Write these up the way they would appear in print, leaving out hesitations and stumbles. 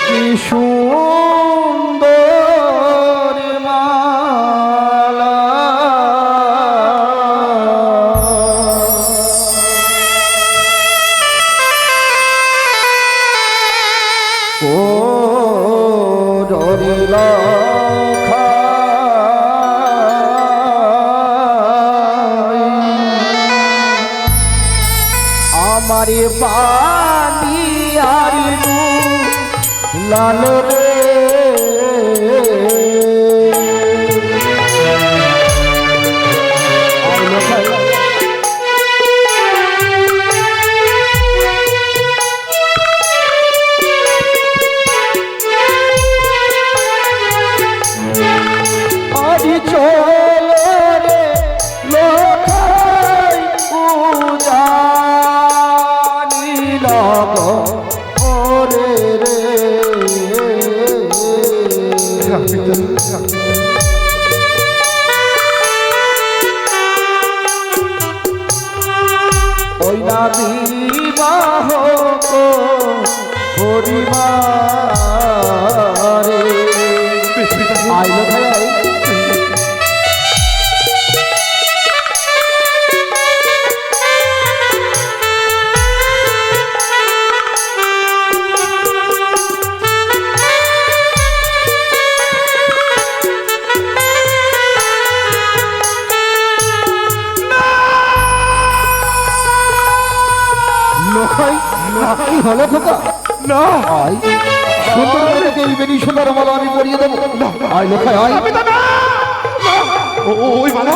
কি সুন্দর মালা ও ডরিলা আমারে পানি আর লাল রে আরি চলে রে লোকাই উজানি লাগ ওরে রে ওই না বিবাহ পরিবারে আইলো ভাই কি হলো খোকা না আই সুন্দর করে এই বেরি সুন্দর মালা আমি পরিয়ে দেবো আই লোকাই আই ওই মালা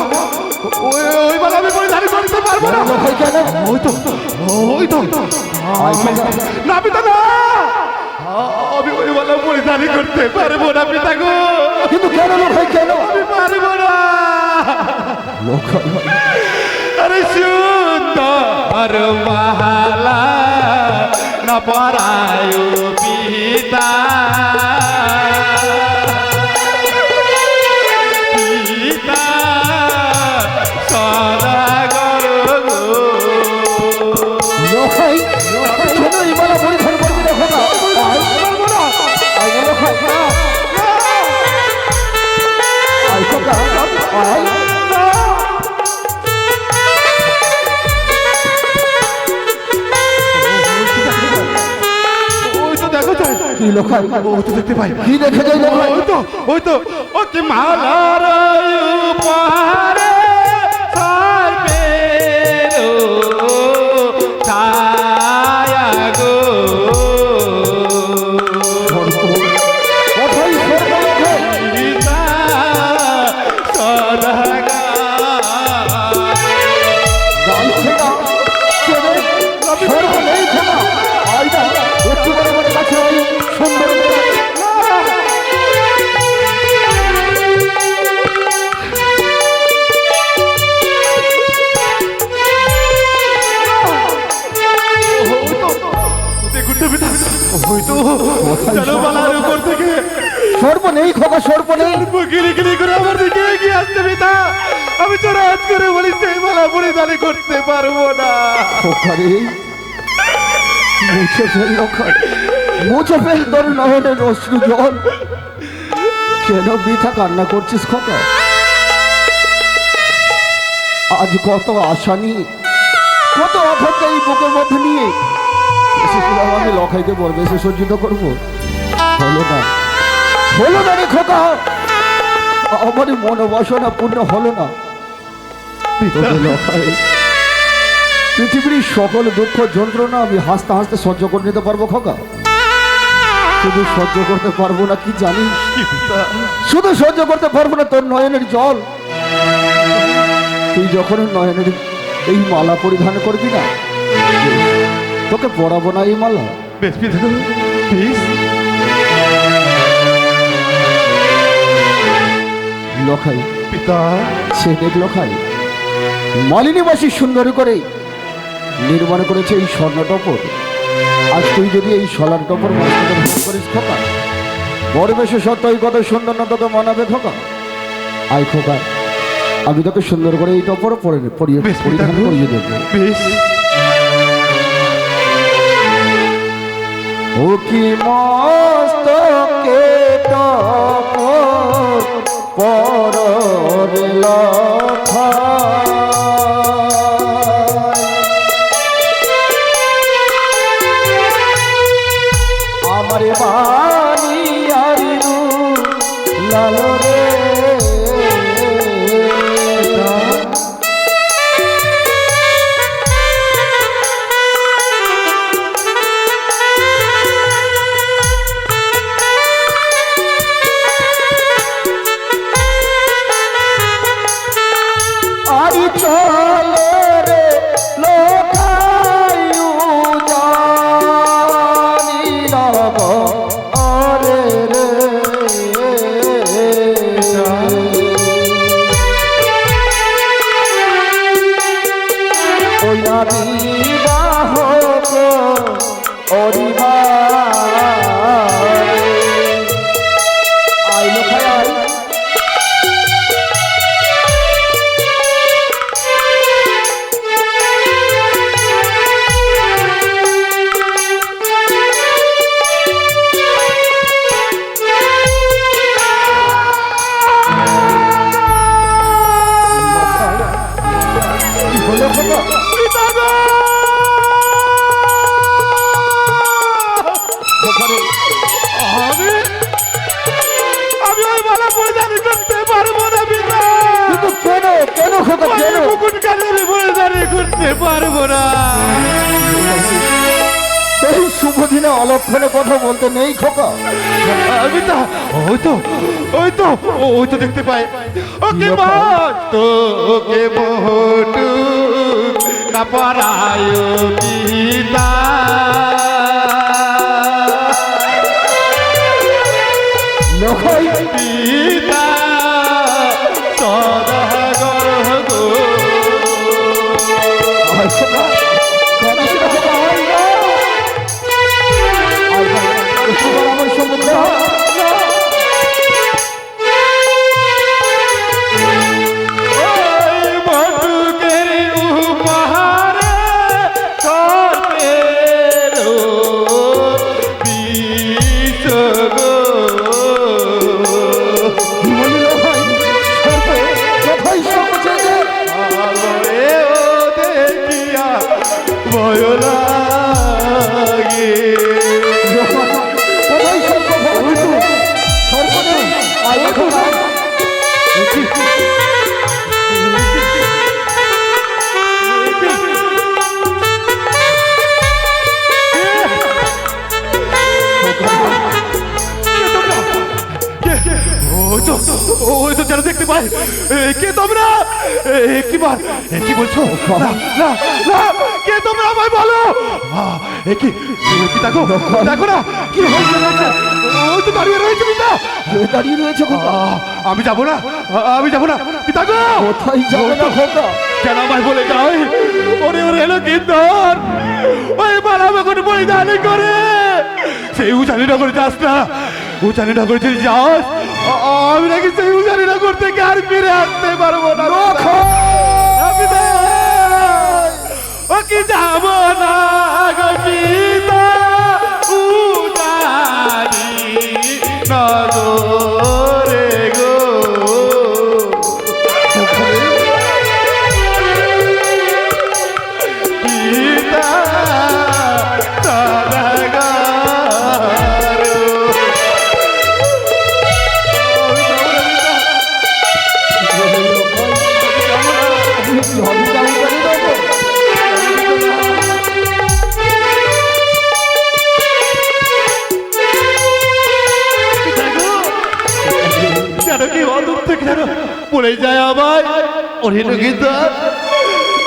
ওই মালা আমি পরিধান করতে পারবো না লোকাই কেন ওই তো আই না পিতা না আমি ওই মালা পরিধান করতে পারবো না পিতা গো কিন্তু কেন লোকাই কেন আমি পারবো না লোকাই আরে সুন্দর মালা না পরায় পিতা পিতা সদাগর গো লোকাই কেন এই মালা পরিধান করবি দেখো না আই লোকাই আই খোকা আই কি লোকাই ও তো দেখতে পাই কি দেখে যাই লোকাই ও কি মালার উপহারে সাইবে ছায়া গো কথাই সর্ব লোকাই পিতা সদাগর জানছে না কেন সর্ব নেই খোকা আই না একটু বড় বড় কাছে আই সুন্দর সর্ব নেই খোকা সর্ব নেই আমার দিকে এগিয়ে আসতে পিতা আমি তোরা হাত করে বলি সেই মালা পরিধান করতে পারবো না খোকা রে মুছে ফেল লোকাই মুছে ফেল তোর নয়নের অশ্রু জল কেন বৃথা কান্না করছিস খোকা আজ কত আশা নিয়ে কত অথর্য এই বুকের মধ্যে নিয়ে এসেছিলাম আমি লখাইকে বলবে এসে সজ্জিত করবো হলো না রে খোকা আমারই মনোবাসনা পূর্ণ হলো না তবে লখাই পৃথিবীর সকল দুঃখ যন্ত্রণা আমি হাসতে হাসতে সহ্য করে নিতে পারবো খোকা শুধু সহ্য করতে পারবো না কি জানিস শুধু সহ্য করতে পারবো না তোর নয়নের জল তুই যখন নয়নের এই মালা পরিধান করবি না তোকে পরাবো না এই মালা লখাই পিতা সে দেখ লখাই মালিনীবাসী সুন্দর করে নির্মাণ করেছে এই স্বর্ণ টপর আজ তুই যদি এই সোলার টপর মানুষকে করিস খোকা বড় বেশি সত্য এই কথা সুন্দর না তোকে মানাবে খোকা আই খোকা আমি তোকে সুন্দর করে এই টপর পরিধান করিয়ে দেবো বেশ ও ও কি মস্তকে তপ পরর লখা আমার বাণী আর লাল রে আরি চলে রে লোকায়ু জানি নব আরে রে ওই আমি বাহক অরিবা আই লোকায় আই আমি আমি ওই মালা পরিধান করতে পারবো না পিতা। কিন্তু কেন কেন খোকা কেন মুকুট কানে আমি পরিধান করতে পারবো না। এই শুভ দিনে অলক্ষণে কথা বলতে নেই খোকা। আমি তো ওই তো ওই তো ওই তো দেখতে পাই ওকে তো ওকে বহুটু না পরায় পিতা লোকাই পিতা সদাগর গো আয় খোকা কেন সেটা খোকা হয় না আয় খোকা আমার সম্বন্ধে ওই বটুকের উপহারে সর্বের বিষ গো কোথায় সবচেয়ে আলোরে ও দেখিয়া ভয় লাগে কোথায় সর্ব সর্বদেব আয় খোকা ওই তো যেন দেখতে পাই কে তোমরা কি বলছো না না না কে তোমরা আমায় বলো কি দেখো দেখো না কি হয়েছে ওই তো দাঁড়িয়ে রয়েছে পিতা দাঁড়িয়ে রয়েছে খোকা আমি যাবো না আমি যাবো না পিতা গো কোথায় যাবে না খোকা কেন আমায় বলে যাই ওরে ওরে এলো কিন্দর ওই মালা মখন পরিধান করে সেই উজানি নগরে যাস না উজানি নগরে যদি যাস আমি নাকি সেই উজানি নগর থেকে আর ফিরে আসতে পারবো না পিতা। ও কি যাবো না গো পিতা উজানি নগরে গো পিতা যেন কি অদূর থেকে যেন পড়ে যায় আমায় ওরে নগিতা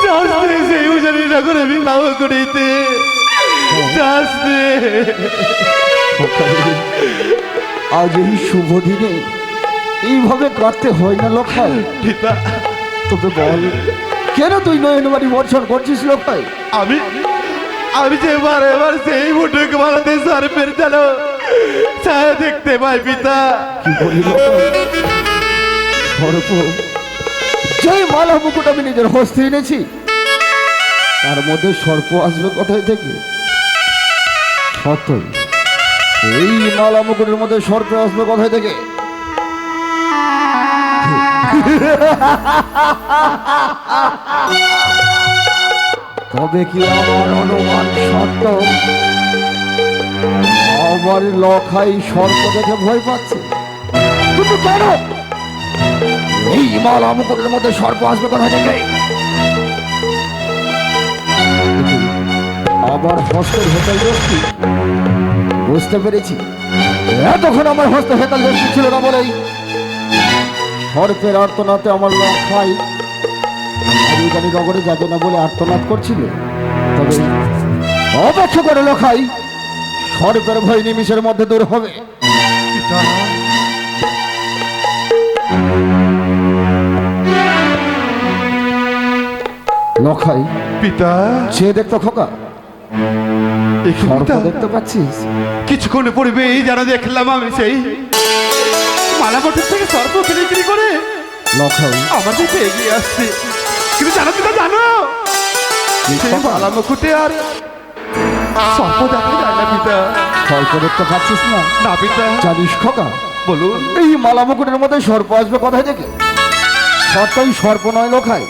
চাষতে সেই উজানি না করে আমি নাও করিতে চাষতে আজ এই শুভ দিনে এইভাবে কাটতে হয় না লক্ষায় পিতা তবে বল কেন তুই নয়ন বাড়ি বর্ষণ করছিস লক্ষায় আমি আমি যে এবার সেই মুঠোকে বানাতে সার ফের চালো ছায়া দেখতে পাই পিতা কি বলি লক্ষায় সর্প যে মালা মুকুট আমি নিজের হস্তে এনেছি তার মধ্যে সর্প আসবে কোথায় থেকে সত্যই এই মালা মুকুটের মধ্যে সর্প আসবে কোথায় থেকে? তবে কি আমার অনুমান সত্য? আমার লখাই সর্প দেখে ভয় পাচ্ছে, কিন্তু কেন? এই মালা মুকুটের মধ্যে সর্প আসবে কোথায় থেকে? আবার হস্তের হেতাল দোষী বুঝতে পেরেছি। এতক্ষণ আমার হস্তে হেতাল দোষী ছিল না বলেই সর্পের আর্তনাতে আমার লখাই জানি নগরে যাবে না বলে আর্তনাদ করছিল। তবে অপেক্ষা করে লখাই, সর্পের ভয় নিমিষের মধ্যে দূর হবে। পিতা, লখাই পিতা, চেয়ে দেখতো খোকা, একটু সর্প পিতা, দেখতে পাচ্ছিস? কিছুক্ষণ পূর্বে যেন দেখলাম আমি সেই মালামঠের থেকে সর্প কিনে করে লখাই আমার দিকে এগিয়ে আসছে। কিন্তু জানো পিতা, জানো সেই মালা মুকুটে আর সর্প দেখা যায় না পিতা। সর্প দেখতে পাচ্ছিস না? না পিতা। জানিস খোকা, বলুন। এই মালা মুকুটের মধ্যে সর্প আসবে কোথায় থেকে? সত্যই সর্প নয় লখাই,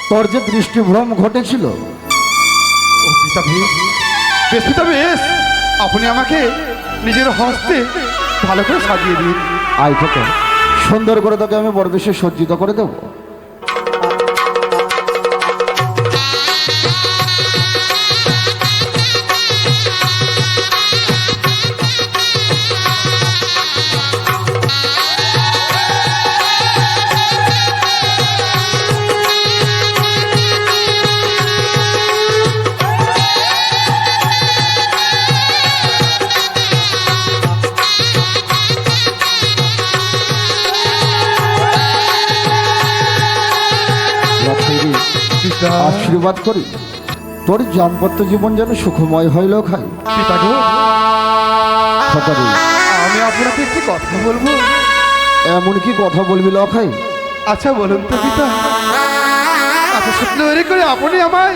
তোর যে দৃষ্টিভ্রম ঘটেছিল। ও পিতা, বেশ বেশ পিতা, বেশ আপনি আমাকে নিজের হস্তে ভালো করে সাজিয়ে দিন। আয় খোকা, সুন্দর করে তোকে আমি বরবেশে সজ্জিত করে দেবো। পিতা, আশীর্বাদ করি তোর দাম্পত্য জীবন যেন সুখময় হয় লখাই। পিতা গো, খোকা, আমি আপনাকে একটি কথা বলবো। এমন কি কথা বলবি লখাই? আচ্ছা বলুন তো পিতা, এত স্বপ্ন করে আপনি আমায়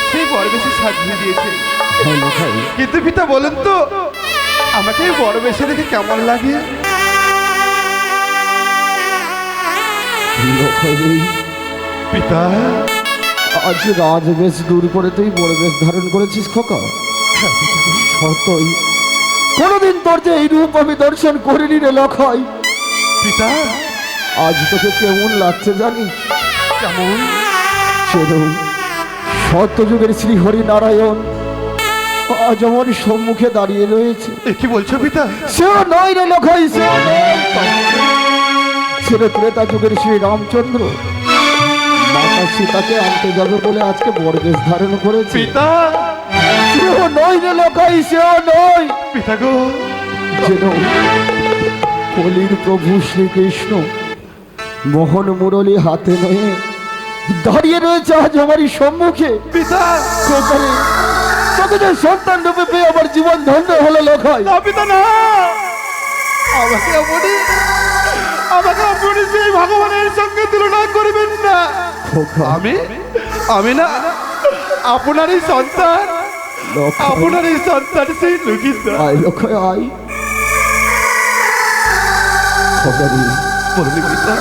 সেই বরবেশে সাজিয়ে দিয়েছে, হ্যাঁ লখাই, কিন্তু পিতা বলুন তো আমাকে এই বরবেশে দেখে কেমন লাগে? লখাই পিতা, আজ রাজ বেশ দূর করে তুই বড় বেশ ধারণ করেছিস খোকা। সত্যই কোনোদিন তোর যে এই রূপ আমি দর্শন করিনি রে লখাই। পিতা, আজ তোকে কেমন লাগছে জানিস? কেমন? সেরকম সত্যযুগের শ্রী হরি নারায়ণ আজ আমার সম্মুখে দাঁড়িয়ে রয়েছে। এ কি বলছো পিতা? সেও নয় রে লখাই, সেও নয়, ছেলে ত্রেতা যুগের শ্রী রামচন্দ্র মাতা সীতাকে আনতে যাবে বলে আজকে বরবেশ ধারণ করেছে। পিতা, সেও নয় রে লখাই, সেও নয়। পিতা গো, যেন কলির প্রভু শ্রীকৃষ্ণ মোহন মুরলী হাতে নিয়ে দাঁড়িয়ে রয়েছে আজ আমারই সম্মুখে। পিতা, কোথায় তোকে যে সন্তান রূপে পেয়ে আমার জীবন ধন্য হলো লখাই। না পিতা না, আমাকে আপনি সেই ভগবানের সঙ্গে তুলনা করবেন না। খোকা, আমি না আপনারই সন্তান, লখাই, আপনারই সন্তান সেই লুকিত। আয় লখাই, আয়। খোকা রে, বলুন পিতা।